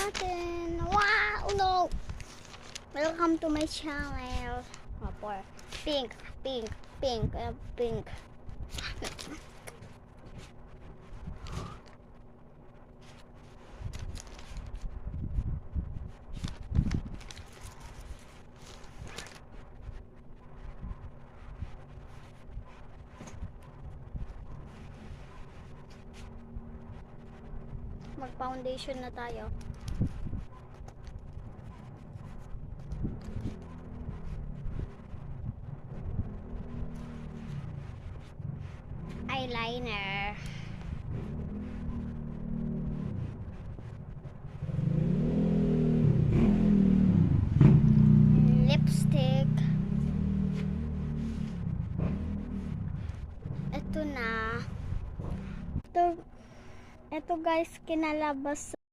natin. Wow, no. Welcome to my channel. Por pink, pink, pink, pink. Mag-foundation na tayo. Eyeliner. Lipstick. Ito na. Ito guys, kinalabas